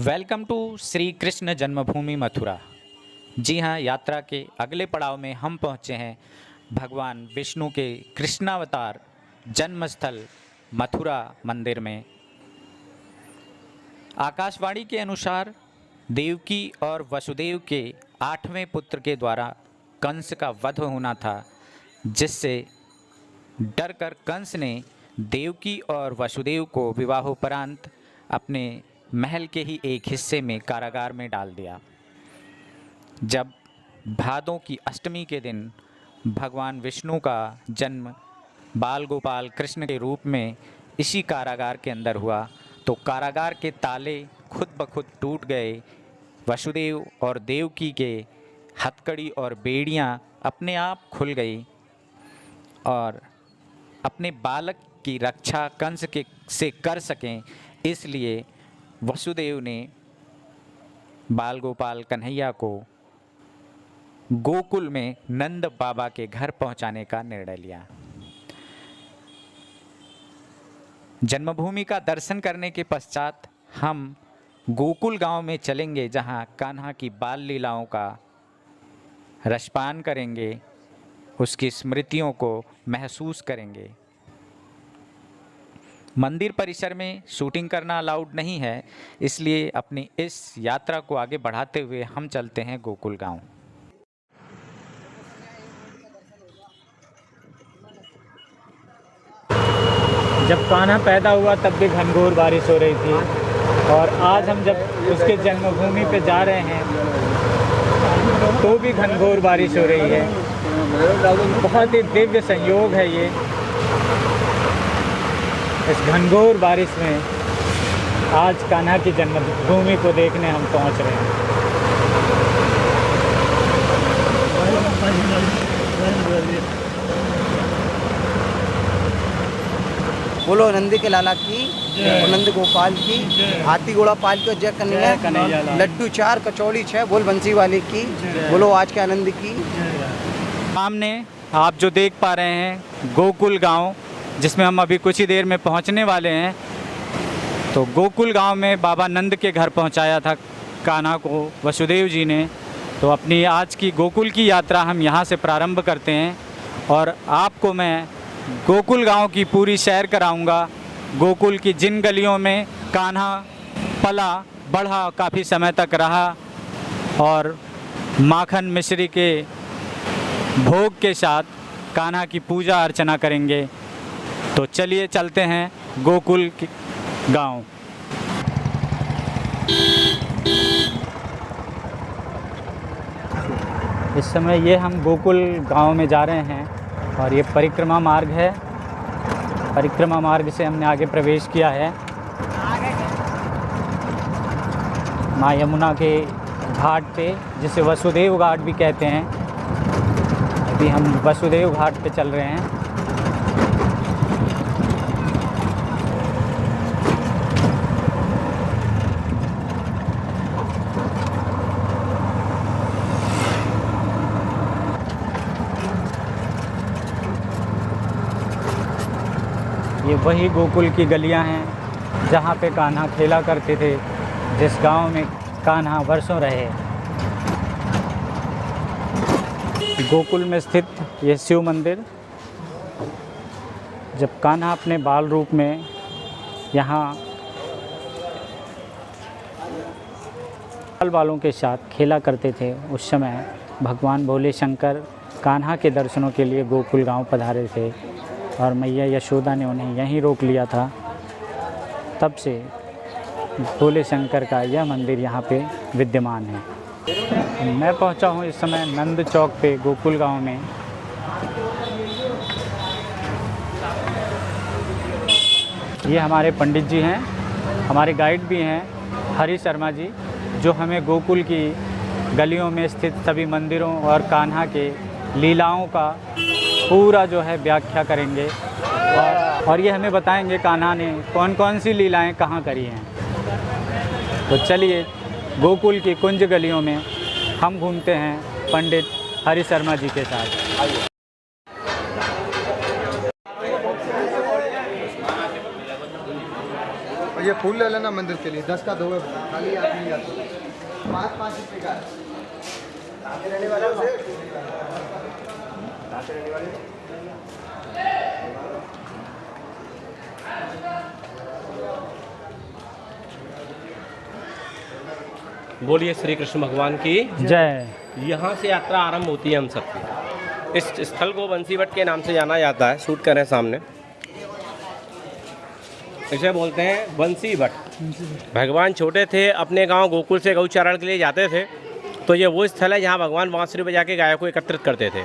Welcome to Shri Krishna जन्मभूमि मथुरा। जी हाँ, यात्रा के अगले पड़ाव में हम पहुँचे हैं भगवान विष्णु के कृष्णावतार जन्मस्थल मथुरा मंदिर में। आकाशवाणी के अनुसार देवकी और वसुदेव के 8वें पुत्र के द्वारा कंस का वध होना था, जिससे डरकर कंस ने देवकी और वसुदेव को विवाहोपरांत अपने महल के ही एक हिस्से में कारागार में डाल दिया। जब भादों की अष्टमी के दिन भगवान विष्णु का जन्म बाल गोपाल कृष्ण के रूप में इसी कारागार के अंदर हुआ, तो कारागार के ताले खुद ब खुद टूट गए। वसुदेव और देवकी के हथकड़ी और बेड़ियां अपने आप खुल गई और अपने बालक की रक्षा कंस के से कर सकें, इसलिए वसुदेव ने बाल गोपाल कन्हैया को गोकुल में नंद बाबा के घर पहुंचाने का निर्णय लिया। जन्मभूमि का दर्शन करने के पश्चात हम गोकुल गांव में चलेंगे, जहां कान्हा की बाल लीलाओं का रसपान करेंगे, उसकी स्मृतियों को महसूस करेंगे। मंदिर परिसर में शूटिंग करना अलाउड नहीं है, इसलिए अपनी इस यात्रा को आगे बढ़ाते हुए हम चलते हैं गोकुल गांव। जब कान्हा पैदा हुआ तब भी घनघोर बारिश हो रही थी, और आज हम जब उसके जन्मभूमि पे जा रहे हैं तो भी घनघोर बारिश हो रही है। बहुत ही दिव्य संयोग है ये। इस घनघोर बारिश में आज कान्हा की जन्मभूमि को देखने हम पहुंच रहे हैं। बोलो नंदी के लाला की और नंद गोपाल की, हाथी घोड़ा पाल की, जय कन्हैया, लड्डू 4 कचौड़ी 6, बोल बंसी वाले की, बोलो आज के आनंद की। सामने आप जो देख पा रहे हैं गोकुल गांव, जिसमें हम अभी कुछ ही देर में पहुंचने वाले हैं। तो गोकुल गांव में बाबा नंद के घर पहुंचाया था कान्हा को वसुदेव जी ने। तो अपनी आज की गोकुल की यात्रा हम यहां से प्रारंभ करते हैं और आपको मैं गोकुल गांव की पूरी सैर कराऊंगा। गोकुल की जिन गलियों में कान्हा पला बढ़ा, काफ़ी समय तक रहा और माखन मिश्री के भोग के साथ कान्हा की पूजा अर्चना करेंगे। तो चलिए चलते हैं गोकुल गांव। इस समय ये हम गोकुल गांव में जा रहे हैं और ये परिक्रमा मार्ग है। परिक्रमा मार्ग से हमने आगे प्रवेश किया है। माँ यमुना के घाट पे, जिसे वसुदेव घाट भी कहते हैं। अभी हम वसुदेव घाट पे चल रहे हैं। ये वही गोकुल की गलियां हैं जहाँ पे कान्हा खेला करते थे, जिस गांव में कान्हा वर्षों रहे। गोकुल में स्थित ये शिव मंदिर, जब कान्हा अपने बाल रूप में यहाँ बाल वालों के साथ खेला करते थे, उस समय भगवान भोले शंकर कान्हा के दर्शनों के लिए गोकुल गांव पधारे थे और मैया यशोदा ने उन्हें यहीं रोक लिया था। तब से भोले शंकर का यह मंदिर यहाँ पे विद्यमान है। मैं पहुँचा हूँ इस समय नंद चौक पे गोकुल गांव में। ये हमारे पंडित जी हैं, हमारे गाइड भी हैं हरि शर्मा जी, जो हमें गोकुल की गलियों में स्थित सभी मंदिरों और कान्हा के लीलाओं का पूरा जो है व्याख्या करेंगे और ये हमें बताएंगे कान्हा ने कौन कौन सी लीलाएं कहाँ करी हैं। तो चलिए गोकुल की कुंज गलियों में हम घूमते हैं पंडित हरि शर्मा जी के साथ। और ये फूल ले लेना मंदिर के लिए, 10 का दोगे खाली आप नहीं जाते, 5-5 रुपये का। रहने वाला बोलिए श्री कृष्ण भगवान की जय। यहाँ से यात्रा आरंभ होती है हम सबकी। इस स्थल को बंसीवट के नाम से जाना जाता है। शूट करें सामने, इसे बोलते हैं बंसीवट। भगवान छोटे थे, अपने गांव गोकुल से गौचारण के लिए जाते थे, तो ये वो स्थल है जहाँ भगवान बांसुरी बजा के गायों को एकत्रित करते थे।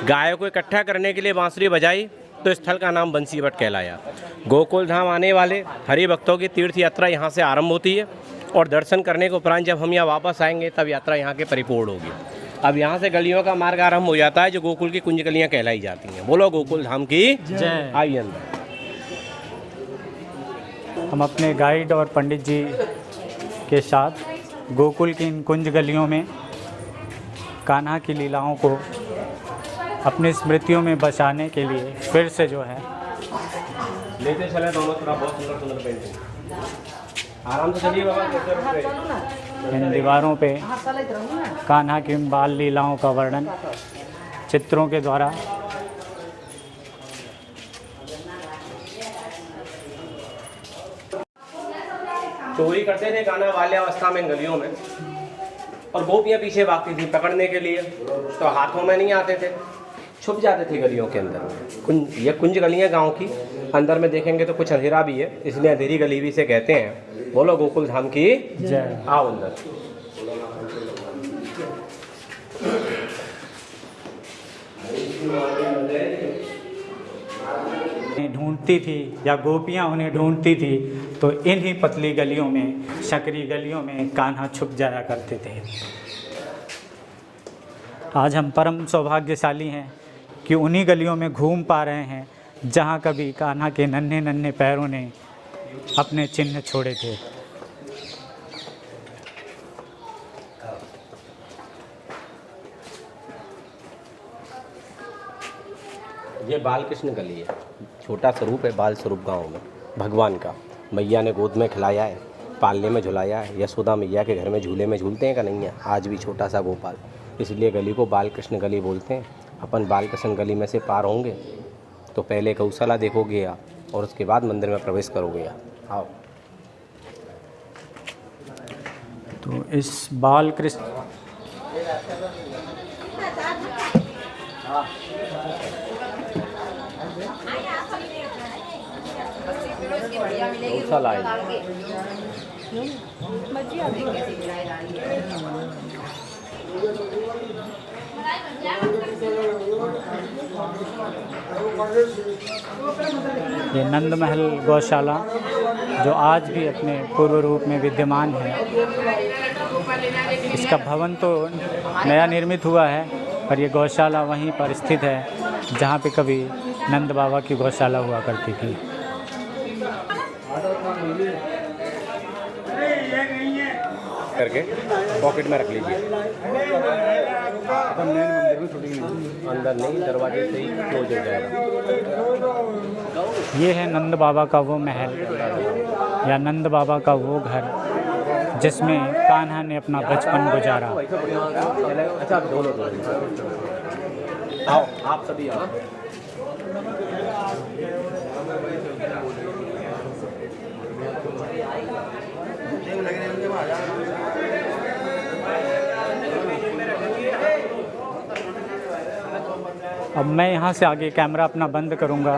गायों को इकट्ठा करने के लिए बांसुरी बजाई तो स्थल का नाम बंसीवट कहलाया। गोकुल धाम आने वाले हरि भक्तों की तीर्थ यात्रा यहाँ से आरंभ होती है और दर्शन करने के उपरांत जब हम यहाँ वापस आएंगे तब यात्रा यहाँ के परिपूर्ण होगी। अब यहाँ से गलियों का मार्ग आरंभ हो जाता है जो गोकुल की कुंज गलियाँ कहलाई जाती हैं। बोलो गोकुल धाम की जय। आइए अंदर। हम अपने गाइड और पंडित जी के साथ गोकुल की इन कुंज गलियों में कान्हा की लीलाओं को अपनी स्मृतियों में बचाने के लिए फिर से जो है लेते चले दोनों तरफ। बहुत सुंदर सुंदर पेंटिंग, आराम से चलिए बाबा। इन दीवारों पे कान्हा की बाल लीलाओं का वर्णन चित्रों के द्वारा चोरी करते थे कान्हा बाल्यावस्था में गलियों में, और गोपियाँ पीछे भागती थी पकड़ने के लिए, तो हाथों में नहीं आते थे, छुप जाते थे गलियों के अंदर। ये कुंज गलियाँ गांव की, अंदर में देखेंगे तो कुछ अंधेरा भी है, इसलिए अंधेरी गली भी से कहते हैं। बोलो गोकुल धाम की जय। आओ अंदर। ढूंढती थी या गोपियाँ उन्हें ढूंढती थी, तो इन्हीं पतली गलियों में, सकरी गलियों में कान्हा छुप जाया करते थे। आज हम परम सौभाग्यशाली हैं कि उन्हीं गलियों में घूम पा रहे हैं जहाँ कभी कान्हा के नन्हे नन्हे पैरों ने अपने चिन्ह छोड़े थे। ये बाल कृष्ण गली है, छोटा स्वरूप है बाल स्वरूप गांव में भगवान का। मैया ने गोद में खिलाया है, पालने में झुलाया है। यशोदा मैया के घर में झूले में झूलते हैं का नहीं है, आज भी छोटा सा गोपाल, इसलिए गली को बाल कृष्ण गली बोलते हैं। अपन बाल कृष्ण गली में से पार होंगे तो पहले गौशाला देखोगे आप, और उसके बाद मंदिर में प्रवेश करोगे आप। आओ। तो इस बाल कृष्ण गौशाला है। ये नंद महल गौशाला जो आज भी अपने पूर्व रूप में विद्यमान है। इसका भवन तो नया निर्मित हुआ है, पर ये गौशाला वहीं पर स्थित है जहाँ पे कभी नंद बाबा की गौशाला हुआ करती थी। करके पॉकेट में रख लीजिए। अंदर नहीं, दरवाजे से ही क्लोज हो जाएगा। ये है नंद बाबा का वो महल या नंद बाबा का वो घर जिसमें कान्हा ने अपना बचपन गुजारा। अच्छा दोनों आओ, आप सभी आओ। अब मैं यहाँ से आगे कैमरा अपना बंद करूँगा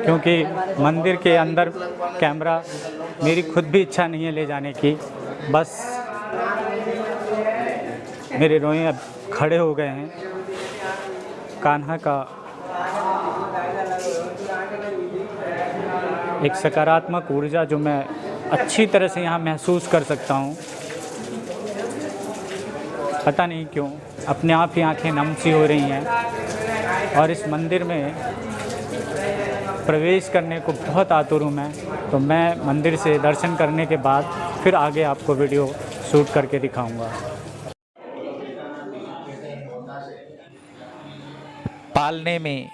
क्योंकि मंदिर के अंदर कैमरा मेरी खुद भी इच्छा नहीं है ले जाने की। बस मेरे रोए अब खड़े हो गए हैं। कान्हा का एक सकारात्मक ऊर्जा जो मैं अच्छी तरह से यहाँ महसूस कर सकता हूँ। पता नहीं क्यों अपने आप ही आंखें नम सी हो रही हैं और इस मंदिर में प्रवेश करने को बहुत आतुर हूँ मैं। तो मैं मंदिर से दर्शन करने के बाद फिर आगे आपको वीडियो शूट करके दिखाऊंगा। पालने में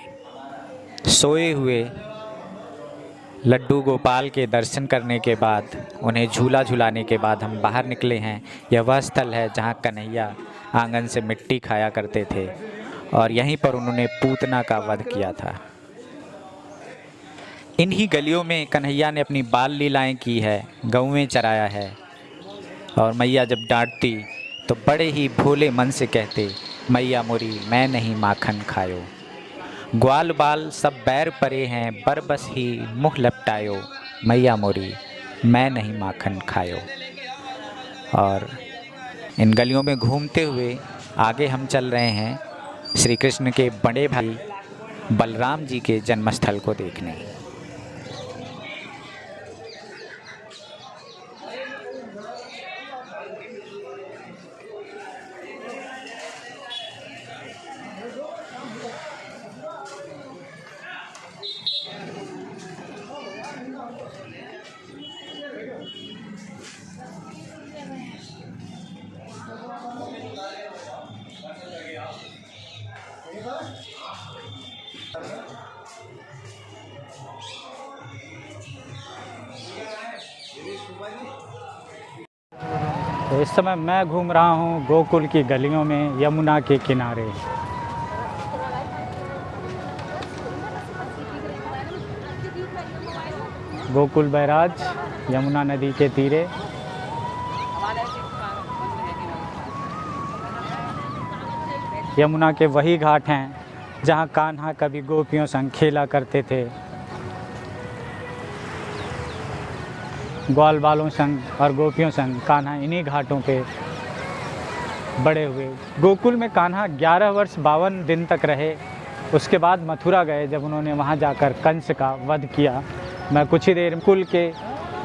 सोए हुए लड्डू गोपाल के दर्शन करने के बाद, उन्हें झूला झुलाने के बाद हम बाहर निकले हैं। यह वह स्थल है जहां कन्हैया आंगन से मिट्टी खाया करते थे और यहीं पर उन्होंने पूतना का वध किया था। इन्हीं गलियों में कन्हैया ने अपनी बाल लीलाएं की है, गौवें चराया है और मैया जब डांटती तो बड़े ही भोले मन से कहते, मैया मोरी मैं नहीं माखन खायो। ग्वाल बाल सब बैर परे हैं, बर बस ही मुँह लपटायो, मैया मोरी मैं नहीं माखन खायो। और इन गलियों में घूमते हुए आगे हम चल रहे हैं श्री कृष्ण के बड़े भाई बलराम जी के जन्मस्थल को देखने। तो इस समय मैं घूम रहा हूँ गोकुल की गलियों में, यमुना के किनारे। गोकुल बैराज यमुना नदी के तीरे। यमुना के वही घाट हैं जहाँ कान्हा कभी गोपियों संग खेला करते थे, ग्वाल बालों संग और गोपियों संग कान्हा इन्हीं घाटों पे बड़े हुए। गोकुल में कान्हा 11 वर्ष 52 दिन तक रहे। उसके बाद मथुरा गए, जब उन्होंने वहाँ जाकर कंस का वध किया। मैं कुछ ही देर, कुल के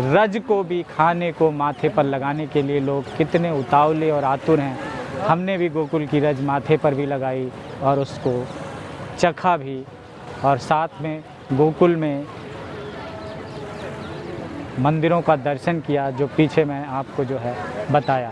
रज को भी खाने को माथे पर लगाने के लिए लोग कितने उतावले और आतुर हैं। हमने भी गोकुल की रज माथे पर भी लगाई और उसको चखा भी, और साथ में गोकुल में मंदिरों का दर्शन किया, जो पीछे मैं आपको जो है बताया।